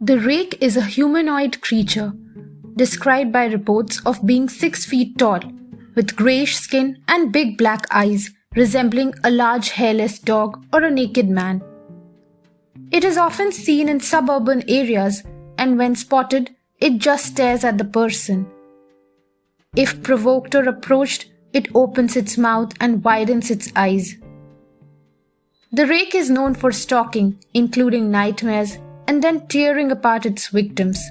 The rake is a humanoid creature, described by reports of being 6 feet tall, with greyish skin and big black eyes resembling a large hairless dog or a naked man. It is often seen in suburban areas, and when spotted, it just stares at the person. If provoked or approached, it opens its mouth and widens its eyes. The rake is known for stalking, including nightmares, and then tearing apart its victims.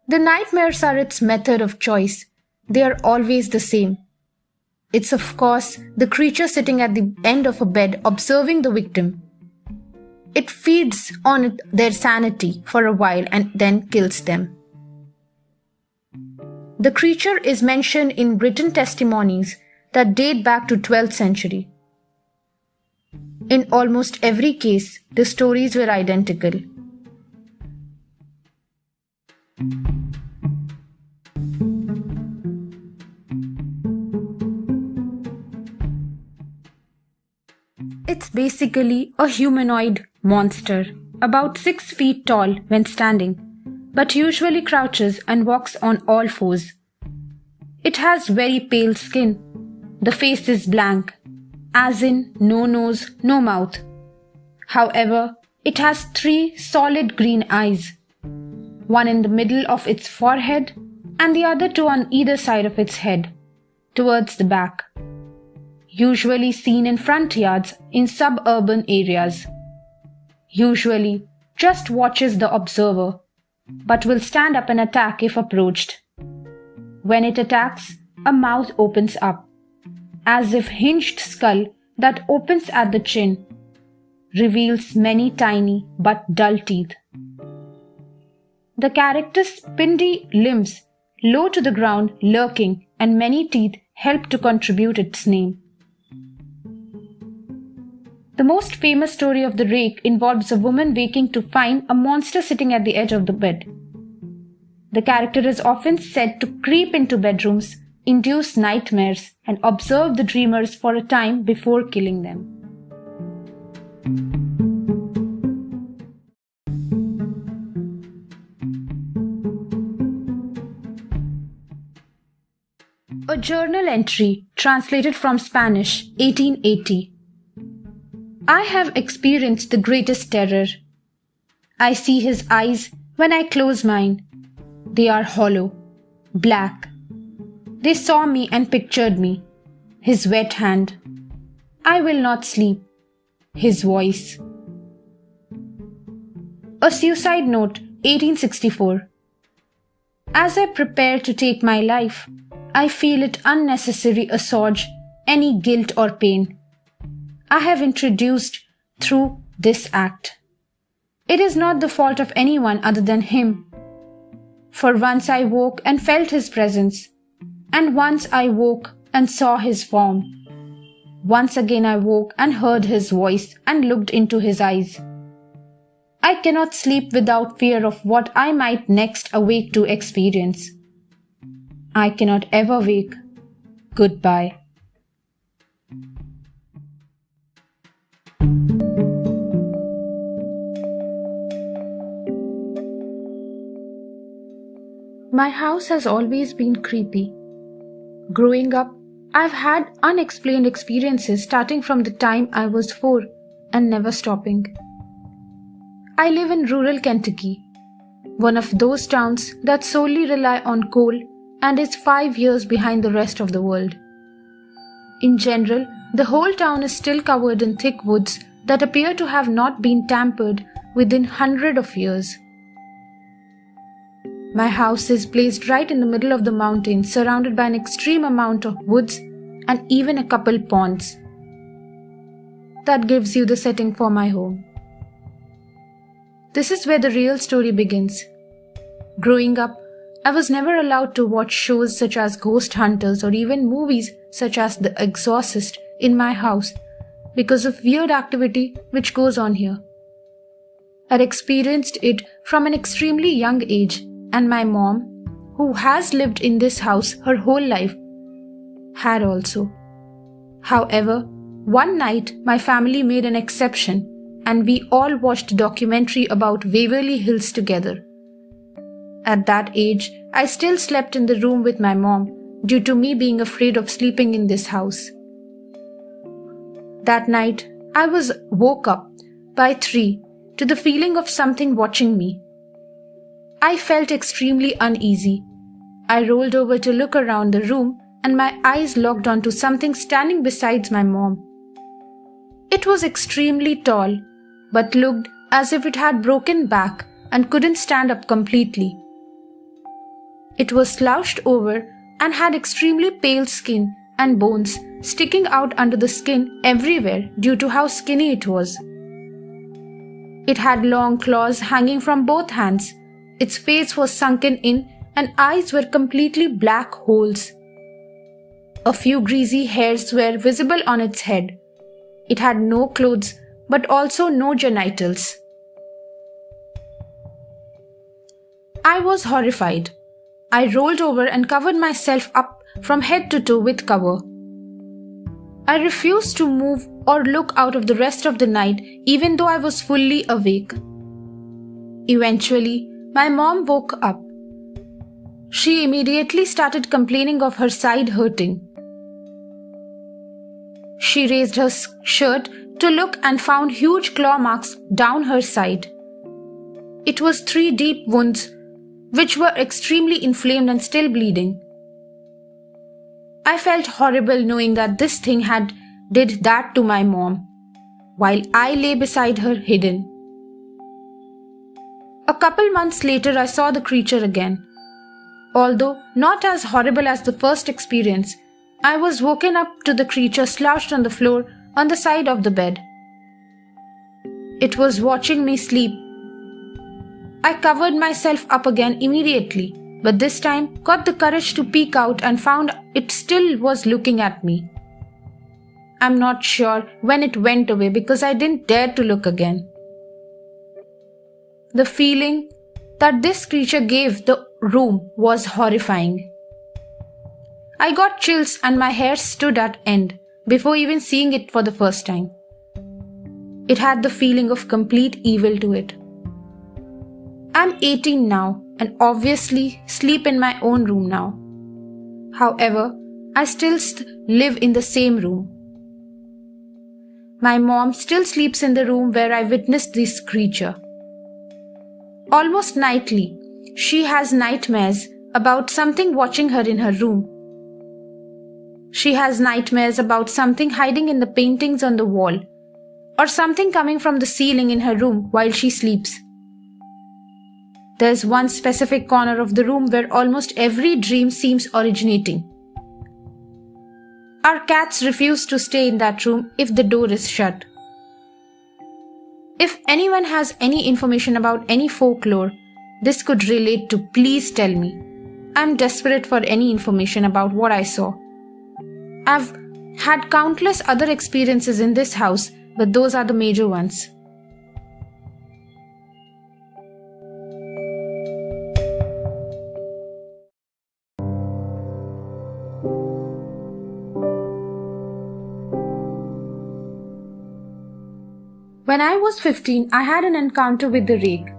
The nightmares are its method of choice. They are always the same. It's of course the creature sitting at the end of a bed observing the victim. It feeds on their sanity for a while and then kills them. The creature is mentioned in written testimonies that date back to 12th century. In almost every case, the stories were identical. It's basically a humanoid monster, about 6 feet tall when standing, but usually crouches and walks on all fours. It has very pale skin. The face is blank, as in no nose, no mouth. However, it has 3 solid green eyes, one in the middle of its forehead and the other 2 on either side of its head, towards the back. Usually seen in front yards in suburban areas. Usually just watches the observer, but will stand up and attack if approached. When it attacks, a mouth opens up, as if hinged skull that opens at the chin, reveals many tiny but dull teeth. The character's spindly limbs, low to the ground, lurking, and many teeth help to contribute its name. The most famous story of the rake involves a woman waking to find a monster sitting at the edge of the bed. The character is often said to creep into bedrooms, induce nightmares, and observe the dreamers for a time before killing them. A journal entry translated from Spanish, 1880. I have experienced the greatest terror. I see his eyes when I close mine. They are hollow, black. They saw me and pictured me. His wet hand. I will not sleep. His voice. A suicide note, 1864. As I prepare to take my life, I feel it unnecessary assuage any guilt or pain I have introduced through this act. It is not the fault of anyone other than him. For once I woke and felt his presence, and once I woke and saw his form. Once again I woke and heard his voice and looked into his eyes. I cannot sleep without fear of what I might next awake to experience. I cannot ever wake. Goodbye. My house has always been creepy. Growing up, I've had unexplained experiences starting from the time I was 4 and never stopping. I live in rural Kentucky, one of those towns that solely rely on coal and is 5 years behind the rest of the world. In general, the whole town is still covered in thick woods that appear to have not been tampered within hundreds of years. My house is placed right in the middle of the mountain, surrounded by an extreme amount of woods and even a couple ponds. That gives you the setting for my home. This is where the real story begins. Growing up, I was never allowed to watch shows such as Ghost Hunters or even movies such as The Exorcist in my house because of weird activity which goes on here. I'd experienced it from an extremely young age, and my mom, who has lived in this house her whole life, had also. However, one night my family made an exception and we all watched a documentary about Waverly Hills together. At that age, I still slept in the room with my mom due to me being afraid of sleeping in this house. That night, I was woke up by 3 to the feeling of something watching me. I felt extremely uneasy. I rolled over to look around the room and my eyes locked onto something standing beside my mom. It was extremely tall, but looked as if it had broken back and couldn't stand up completely. It was slouched over and had extremely pale skin and bones sticking out under the skin everywhere due to how skinny it was. It had long claws hanging from both hands. Its face was sunken in and eyes were completely black holes. A few greasy hairs were visible on its head. It had no clothes but also no genitals. I was horrified. I rolled over and covered myself up from head to toe with cover. I refused to move or look out of the rest of the night even though I was fully awake. Eventually, my mom woke up. She immediately started complaining of her side hurting. She raised her shirt to look and found huge claw marks down her side. It was 3 deep wounds which were extremely inflamed and still bleeding. I felt horrible knowing that this thing did that to my mom, while I lay beside her hidden. A couple months later I saw the creature again. Although not as horrible as the first experience, I was woken up to the creature slouched on the floor on the side of the bed. It was watching me sleep. I covered myself up again immediately, but this time got the courage to peek out and found it still was looking at me. I'm not sure when it went away because I didn't dare to look again. The feeling that this creature gave the room was horrifying. I got chills and my hair stood at end before even seeing it for the first time. It had the feeling of complete evil to it. I'm 18 now and obviously sleep in my own room now. However, I still live in the same room. My mom still sleeps in the room where I witnessed this creature. Almost nightly, she has nightmares about something watching her in her room. She has nightmares about something hiding in the paintings on the wall, or something coming from the ceiling in her room while she sleeps. There's one specific corner of the room where almost every dream seems originating. Our cats refuse to stay in that room if the door is shut. If anyone has any information about any folklore this could relate to, please tell me. I'm desperate for any information about what I saw. I've had countless other experiences in this house, but those are the major ones. When I was 15, I had an encounter with the Rake.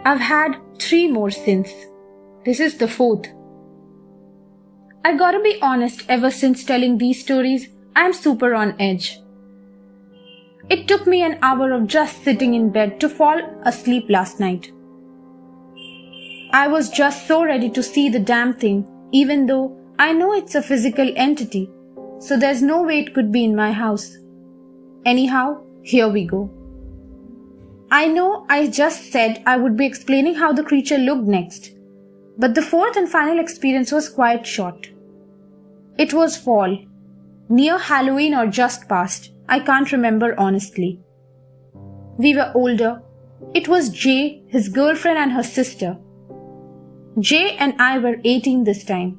I've had 3 more since. This is the 4th. I gotta be honest, ever since telling these stories, I'm super on edge. It took me an hour of just sitting in bed to fall asleep last night. I was just so ready to see the damn thing, even though I know it's a physical entity, so there's no way it could be in my house. Anyhow, here we go. I know I just said I would be explaining how the creature looked next, but the 4th and final experience was quite short. It was fall, near Halloween or just past, I can't remember honestly. We were older. It was Jay, his girlfriend and her sister. Jay and I were 18 this time.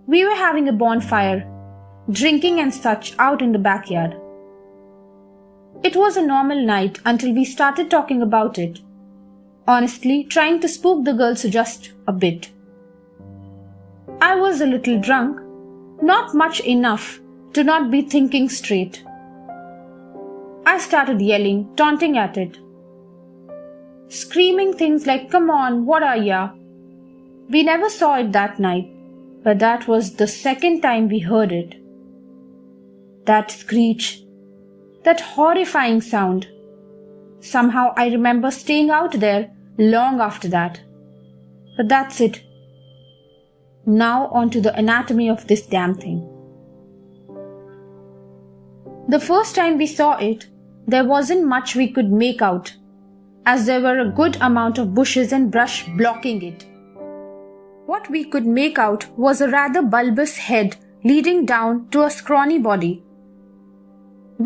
We were having a bonfire, drinking and such out in the backyard. It was a normal night until we started talking about it. Honestly, trying to spook the girls just a bit. I was a little drunk, not much enough to not be thinking straight. I started yelling, taunting at it, screaming things like, "Come on, what are ya?" We never saw it that night, but that was the second time we heard it. That screech, that horrifying sound. Somehow I remember staying out there long after that. But that's it. Now on to the anatomy of this damn thing. The first time we saw it, there wasn't much we could make out, as there were a good amount of bushes and brush blocking it. What we could make out was a rather bulbous head leading down to a scrawny body.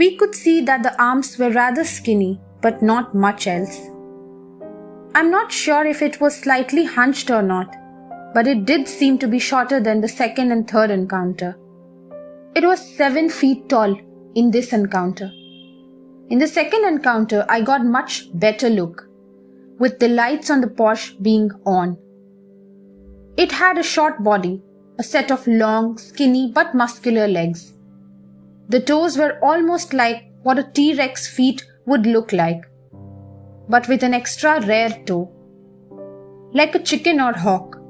We could see that the arms were rather skinny, but not much else. I'm not sure if it was slightly hunched or not, but it did seem to be shorter than the second and third encounter. It was 7 feet tall in this encounter. In the second encounter, I got much better look, with the lights on the porch being on. It had a short body, a set of long, skinny but muscular legs. The toes were almost like what a T-Rex feet would look like, but with an extra rare toe, like a chicken or hawk.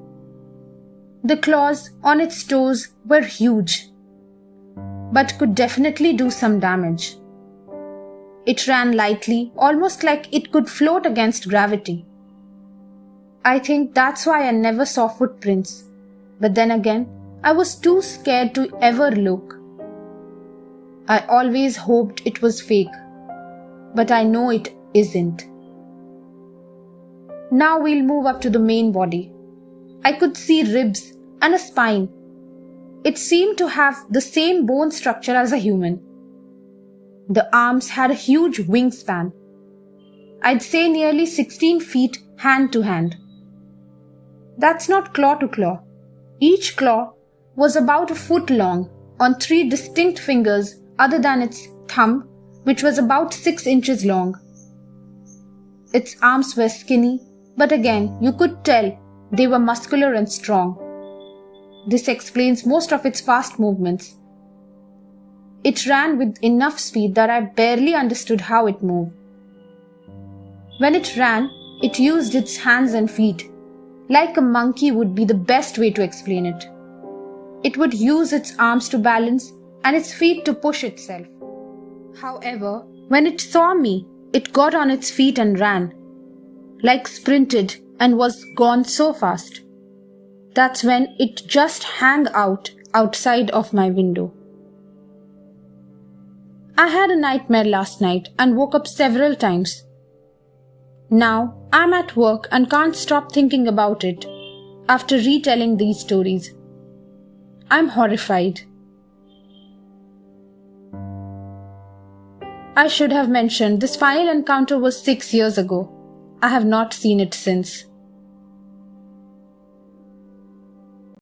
The claws on its toes were huge, but could definitely do some damage. It ran lightly, almost like it could float against gravity. I think that's why I never saw footprints, but then again, I was too scared to ever look. I always hoped it was fake, but I know it isn't. Now we'll move up to the main body. I could see ribs and a spine. It seemed to have the same bone structure as a human. The arms had a huge wingspan. I'd say nearly 16 feet hand to hand. That's not claw to claw. Each claw was about a foot long on 3 distinct fingers other than its thumb, which was about 6 inches long. Its arms were skinny, but again, you could tell they were muscular and strong. This explains most of its fast movements. It ran with enough speed that I barely understood how it moved. When it ran, it used its hands and feet. Like a monkey would be the best way to explain it. It would use its arms to balance and its feet to push itself. However, when it saw me, it got on its feet and ran, like sprinted, and was gone so fast. That's when it just hung out outside of my window. I had a nightmare last night and woke up several times. Now I'm at work and can't stop thinking about it after retelling these stories. I'm horrified. I should have mentioned this final encounter was 6 years ago. I have not seen it since.